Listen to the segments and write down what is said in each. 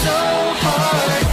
so hard.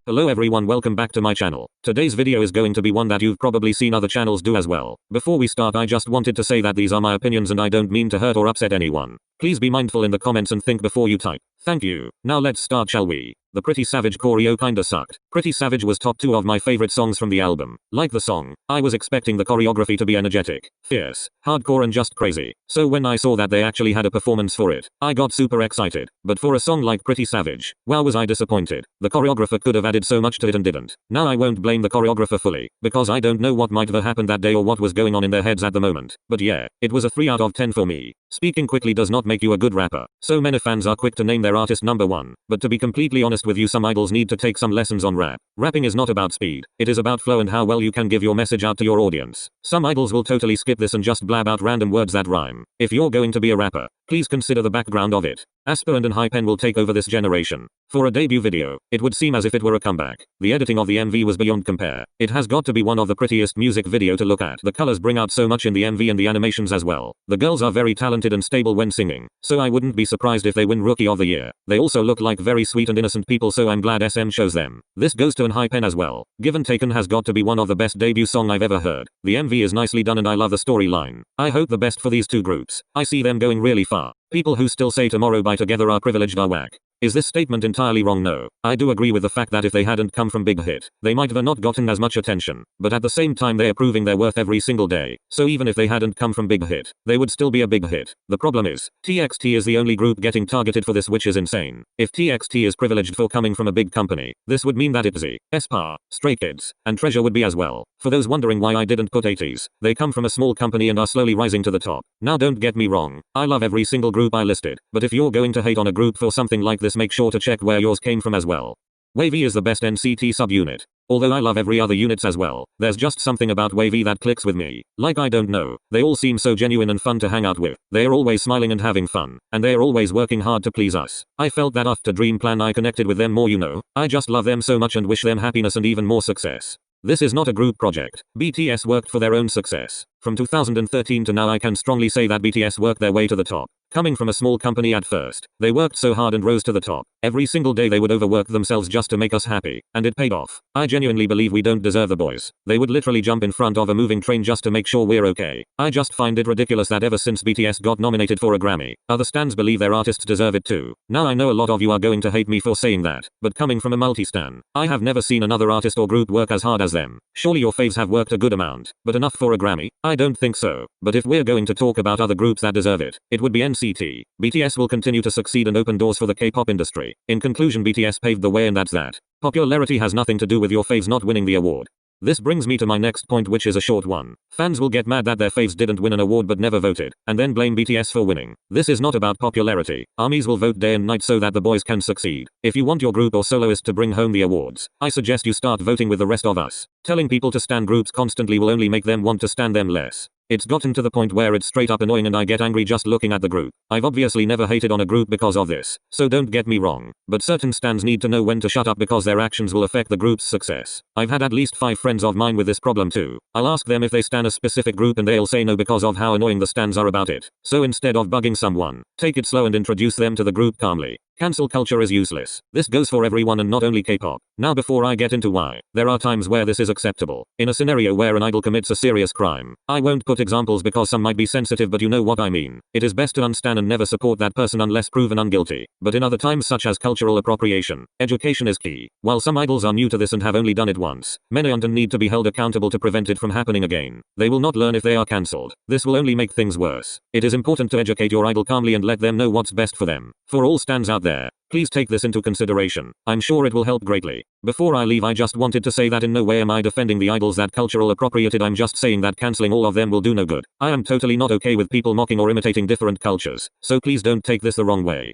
Hello everyone, welcome back to my channel. Today's video is going to be one that you've probably seen other channels do as well. Before we start, I just wanted to say that these are my opinions and I don't mean to hurt or upset anyone. Please be mindful in the comments and think before you type. Thank you. Now let's start, shall we? The Pretty Savage choreo kinda sucked. Pretty Savage was top 2 of my favorite songs from the album. Like the song, I was expecting the choreography to be energetic, fierce, hardcore and just crazy. So when I saw that they actually had a performance for it, I got super excited. But for a song like Pretty Savage, wow, was I disappointed. The choreographer could have added so much to it and didn't. Now I won't blame the choreographer fully, because I don't know what might have happened that day or what was going on in their heads at the moment. But yeah, it was a 3 out of 10 for me. Speaking quickly does not make you a good rapper. So many fans are quick to name their artist number 1. But to be completely honest with you, some idols need to take some lessons on rap. Rapping is not about speed. It is about flow and how well you can give your message out to your audience. Some idols will totally skip this and just blab out random words that rhyme. If you're going to be a rapper, please consider the background of it. Asper and Hypen will take over this generation. For a debut video, it would seem as if it were a comeback. The editing of the MV was beyond compare. It has got to be one of the prettiest music video to look at. The colors bring out so much in the MV and the animations as well. The girls are very talented and stable when singing, so I wouldn't be surprised if they win Rookie of the Year. They also look like very sweet and innocent people, so I'm glad SM chose them. This goes to Hypen as well. Given Taken has got to be one of the best debut song I've ever heard. The MV is nicely done and I love the storyline. I hope the best for these two groups. I see them going really far. People who still say Tomorrow by Together are privileged are whack. Is this statement entirely wrong? No. I do agree with the fact that if they hadn't come from Big Hit, they might have not gotten as much attention. But at the same time, they are proving their worth every single day. So even if they hadn't come from Big Hit, they would still be a big hit. The problem is, TXT is the only group getting targeted for this, which is insane. If TXT is privileged for coming from a big company, this would mean that ITZY, aespa, Stray Kids, and Treasure would be as well. For those wondering why I didn't put 80s, they come from a small company and are slowly rising to the top. Now don't get me wrong, I love every single group I listed, but if you're going to hate on a group for something like this, make sure to check where yours came from as well. Wavy is the best NCT subunit. Although I love every other units as well, there's just something about Wavy that clicks with me. Like, I don't know, they all seem so genuine and fun to hang out with. They are always smiling and having fun, and they are always working hard to please us. I felt that after Dream Plan I connected with them more, you know. I just love them so much and wish them happiness and even more success. This is not a group project. BTS worked for their own success. From 2013 to now, I can strongly say that BTS worked their way to the top. Coming from a small company at first, they worked so hard and rose to the top. Every single day they would overwork themselves just to make us happy, and it paid off. I genuinely believe we don't deserve the boys. They would literally jump in front of a moving train just to make sure we're okay. I just find it ridiculous that ever since BTS got nominated for a Grammy, other stans believe their artists deserve it too. Now I know a lot of you are going to hate me for saying that, but coming from a multi-stan, I have never seen another artist or group work as hard as them. Surely your faves have worked a good amount, but enough for a Grammy? I don't think so. But if we're going to talk about other groups that deserve it, it would be NCT. BTS will continue to succeed and open doors for the K-pop industry. In conclusion, BTS paved the way and that's that. Popularity has nothing to do with your faves not winning the award. This brings me to my next point, which is a short one. Fans will get mad that their faves didn't win an award but never voted, and then blame BTS for winning. This is not about popularity. Armies will vote day and night so that the boys can succeed. If you want your group or soloist to bring home the awards, I suggest you start voting with the rest of us. Telling people to stan groups constantly will only make them want to stan them less. It's gotten to the point where it's straight up annoying and I get angry just looking at the group. I've obviously never hated on a group because of this, so don't get me wrong. But certain stans need to know when to shut up because their actions will affect the group's success. I've had at least 5 friends of mine with this problem too. I'll ask them if they stan a specific group and they'll say no because of how annoying the stans are about it. So instead of bugging someone, take it slow and introduce them to the group calmly. Cancel culture is useless. This goes for everyone and not only K-pop. Now before I get into why, there are times where this is acceptable. In a scenario where an idol commits a serious crime. I won't put examples because some might be sensitive, but you know what I mean. It is best to unstan and never support that person unless proven unguilty. But in other times such as cultural appropriation, education is key. While some idols are new to this and have only done it once, many aren't and need to be held accountable to prevent it from happening again. They will not learn if they are cancelled. This will only make things worse. It is important to educate your idol calmly and let them know what's best for them. For all stans out there, please take this into consideration. I'm sure it will help greatly. Before I leave, I just wanted to say that in no way am I defending the idols that cultural appropriated. I'm just saying that cancelling all of them will do no good. I am totally not okay with people mocking or imitating different cultures, so please don't take this the wrong way.